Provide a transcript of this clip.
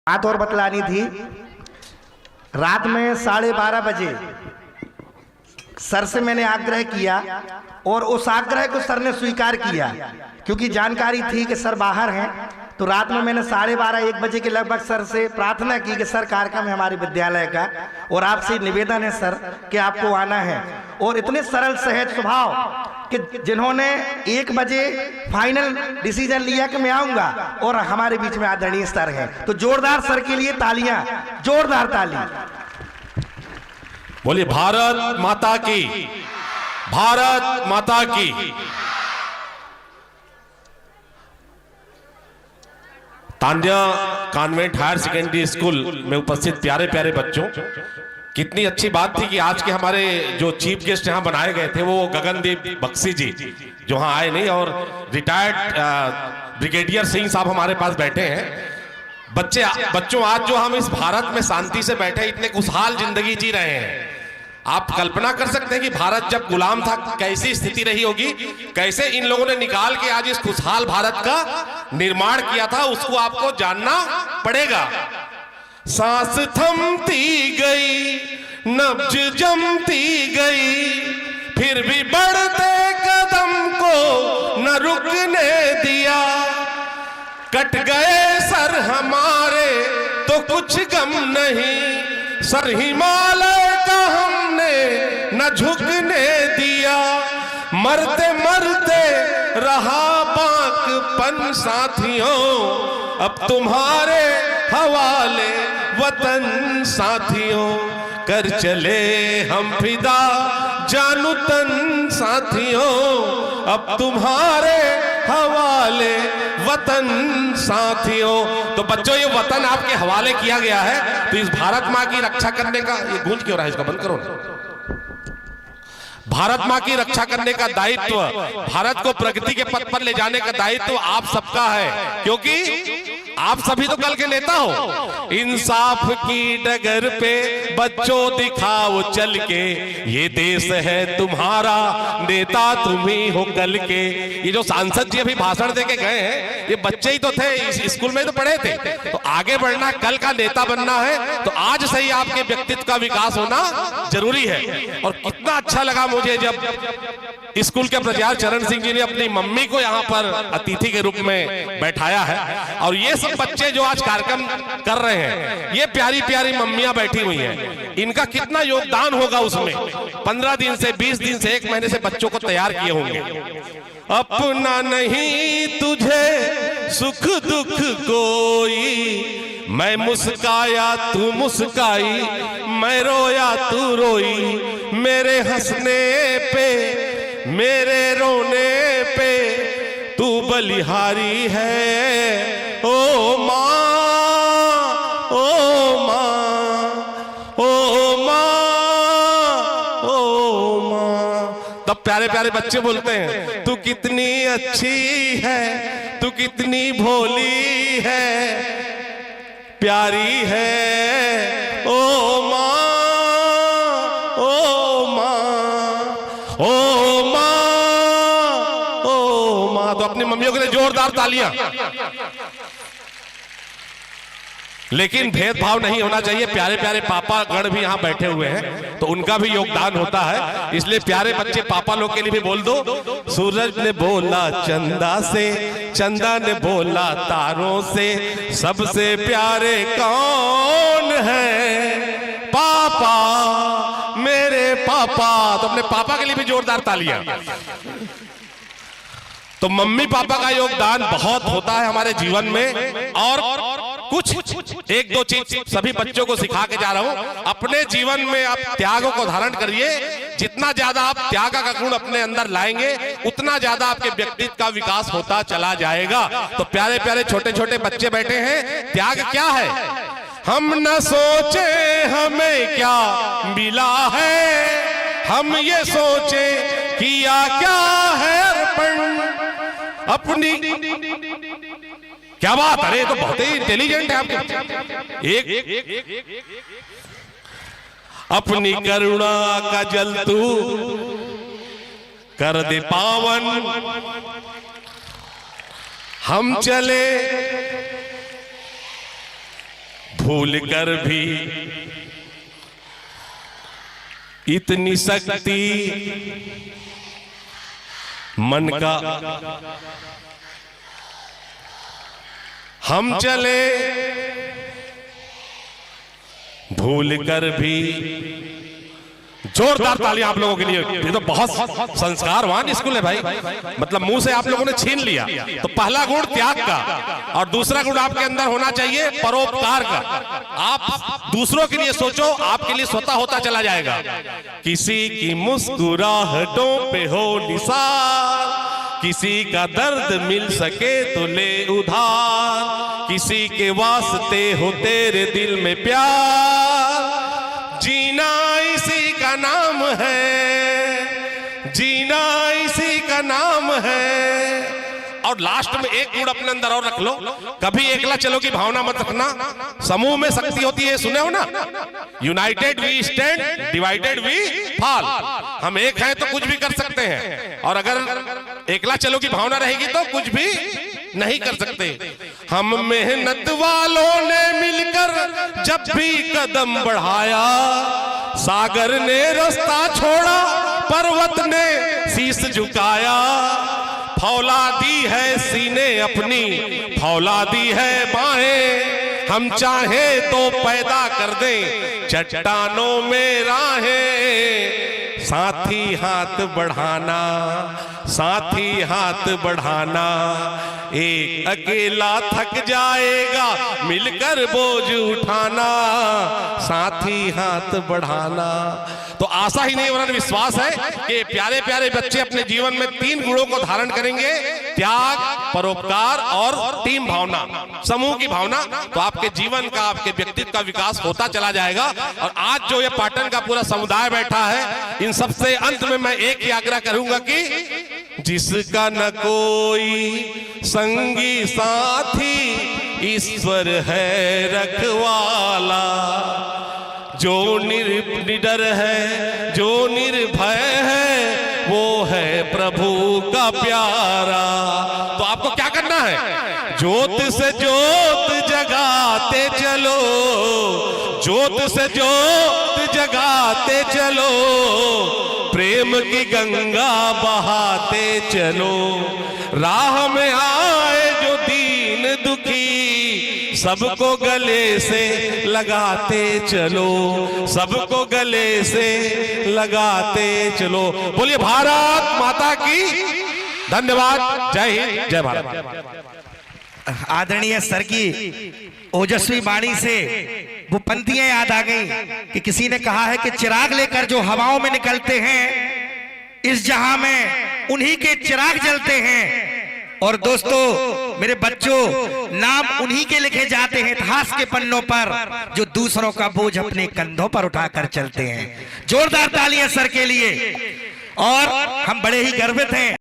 बात और बतलानी थी। रात में 12:30 बजे सर से मैंने आग्रह किया और उस आग्रह को सर ने स्वीकार किया, क्योंकि जानकारी थी कि सर बाहर हैं। तो रात में मैंने 12:30-1 बजे के लगभग सर से प्रार्थना की कि सर कार्यक्रम है हमारे विद्यालय का और आपसे निवेदन है सर कि आपको आना है। और इतने सरल सहज स्वभाव कि जिन्होंने 1 बजे फाइनल डिसीजन लिया कि मैं आऊंगा, और हमारे बीच में आदरणीय सर हैं। तो जोरदार सर के लिए तालियां, जोरदार ताली। बोलिए भारत माता की, भारत माता की। Tanya convent higher secondary school में उपस्थित प्यारे प्यारे बच्चों, कितनी अच्छी बात थी कि आज के हमारे जो चीफ गेस्ट यहाँ बनाए गए थे वो गगनदीप बख्शी जी जो यहाँ आए नहीं, और रिटायर्ड ब्रिगेडियर सिंह साहब हमारे पास बैठे हैं। बच्चों आज जो हम इस भारत में शांति से बैठे इतने खुशहाल जिंदगी जी रहे हैं, आप कल्पना कर सकते हैं कि भारत जब गुलाम था कैसी स्थिति रही होगी, कैसे इन लोगों ने निकाल के आज इस खुशहाल भारत का निर्माण किया था, उसको आपको जानना पड़ेगा। सांस थमती गई, नब्ज जमती गई, फिर भी बढ़ते कदम को न रुकने दिया। कट गए सर हमारे तो कुछ गम नहीं, सर हिमालय का हमने न झुकने दिया। मरते मरते रहा बाकपन साथियों, अब तुम्हारे हवाले वतन साथियों। कर चले हम फिदा जानू तन साथियों, अब तुम्हारे हवाले वतन साथियों। तो बच्चों ये वतन आपके हवाले किया गया है, तो इस भारत माँ की रक्षा करने का, ये गूंज क्यों रहा है, इसका बंद करो ना। भारत माँ की रक्षा करने का दायित्व, भारत को प्रगति के पथ पर ले जाने का दायित्व आप सबका है, क्योंकि आप सभी तो कल के नेता हो। इंसाफ की डगर पे बच्चों दिखाओ चल के, ये देश है तुम्हारा, नेता तुम ही हो कल के। ये जो सांसद जी अभी भाषण देके गए हैं, ये बच्चे ही तो थे, इस स्कूल में तो पढ़े थे। तो आगे बढ़ना, कल का नेता बनना है तो आज से ही आपके व्यक्तित्व का विकास होना जरूरी है। और कितना अच्छा लगा मुझे जब स्कूल के प्राचार्य चरण सिंह जी ने अपनी मम्मी को यहाँ पर अतिथि के रूप में बैठाया है, और ये सब बच्चे जो आज कार्यक्रम कर रहे हैं, ये प्यारी प्यारी मम्मियां बैठी हुई हैं, इनका कितना योगदान होगा उसमें। 15 दिन से 20 दिन से 1 महीने से बच्चों को तैयार किए होंगे। अपना नहीं तुझे सुख दुख कोई, मैं मुस्काया तू मुस्काई, मैं रोया तू रोई, मेरे हंसने पे मेरे रोने पे तू बलिहारी है। ओ माँ, ओ माँ, ओ माँ, ओ माँ। तब प्यारे प्यारे बच्चे बोलते हैं, तू कितनी अच्छी है, तू कितनी भोली है, प्यारी है। ओ माँ, ओ माँ, ओ माँ, ओ माँ। तो अपनी मम्मियों के लिए जोरदार तालियां। लेकिन भेदभाव नहीं होना चाहिए, प्यारे प्यारे पापा गण भी यहाँ बैठे हुए हैं, तो उनका भी योगदान होता है। इसलिए प्यारे बच्चे पापा लोग के लिए भी बोल दो। सूरज ने बोला चंदा से, चंदा ने बोला तारों से, सबसे प्यारे कौन है, पापा, मेरे पापा। तो अपने पापा के लिए भी जोरदार तालियां। तो मम्मी पापा का योगदान बहुत होता है हमारे जीवन में। और कुछ 1-2 चीज सभी बच्चों को सिखा के जा रहा हूं। अपने जीवन में आप त्यागों को धारण करिए। जितना ज्यादा आप त्याग का गुण अपने अंदर लाएंगे, उतना ज्यादा आपके व्यक्तित्व का विकास होता चला जाएगा। तो प्यारे प्यारे छोटे छोटे बच्चे बैठे हैं, त्याग क्या है? हम न सोचे हमें क्या मिला है, हम ये सोचे किया क्या है अर्पण अपनी। क्या बात, अरे तो बहुत ही इंटेलिजेंट है आपके। एक अपनी करुणा का जल तू कर दे पावन, हम चले भूल कर भी इतनी शक्ति मन का हम चले भूल कर भी। जोरदार तालियां आप लोगों के लिए। ये तो बहुत संस्कारवान स्कूल है भाई, मतलब मुंह से आप लोगों ने छीन लिया। तो पहला गुण त्याग का और दूसरा गुण आपके अंदर होना चाहिए परोपकार का। आप दूसरों के लिए सोचो, आपके लिए स्वतः होता चला जाएगा। किसी की मुस्कुराहटों पे हो निसार, किसी का दर्द मिल सके तो ले उधार, किसी के वास्ते हो तेरे दिल में प्यार, जीना इसी का नाम है, जीना इसी का नाम है। और लास्ट में एक गुण अपने अंदर और रख लो, कभी एकला चलो की भावना मत रखना। समूह में शक्ति होती है, सुने हो ना, united we stand, divided we fall. हम एक हैं तो कुछ भी कर सकते हैं, और अगर एकला चलो की भावना रहेगी तो कुछ भी नहीं कर सकते। हम मेहनत वालों ने मिलकर जब भी कदम बढ़ाया, सागर ने रास्ता छोड़ा, पर्वत ने शीश झुकाया, फौलादी है सीने अपनी, फौलादी है बाहें, हम चाहे तो पैदा कर दें चट्टानों में राहें। साथी हाथ बढ़ाना, साथी हाथ बढ़ाना, एक अकेला थक जाएगा मिलकर बोझ उठाना, साथी हाथ बढ़ाना। तो आशा ही नहीं वरन विश्वास है कि प्यारे प्यारे बच्चे अपने जीवन में 3 गुणों को धारण करेंगे, त्याग, परोपकार और टीम भावना, समूह की भावना। तो आपके जीवन का, आपके व्यक्तित्व का विकास होता चला जाएगा। और आज जो ये पाटन का पूरा समुदाय बैठा है, इन सबसे अंत में मैं एक ही आग्रह करूंगा कि जिसका न कोई संगी साथी, ईश्वर है रखवाला, जो निडर है, जो निर्भय है, वो है प्रभु का प्यारा। तो आपको क्या करना है? ज्योत से ज्योत जगाते चलो, ज्योत से ज्योत जगाते चलो, प्रेम की गंगा बहाते चलो। राह में आए जो दीन दुखी, सबको गले से लगाते चलो, सबको गले से लगाते चलो। बोलिए भारत माता की धन्यवाद। जय हिंद, जय भारत। आदरणीय सर की ओजस्वी वाणी से वो पंक्तियां याद आ गई कि किसी ने कहा है कि चिराग लेकर जो हवाओं में निकलते हैं, इस जहां में उन्हीं के चिराग जलते हैं। और दोस्तों, मेरे बच्चों, नाम उन्हीं के लिखे जाते हैं इतिहास के पन्नों पर, जो दूसरों का बोझ अपने कंधों पर उठाकर चलते हैं। जोरदार तालियां सर के लिए। और हम बड़े ही गर्वित हैं।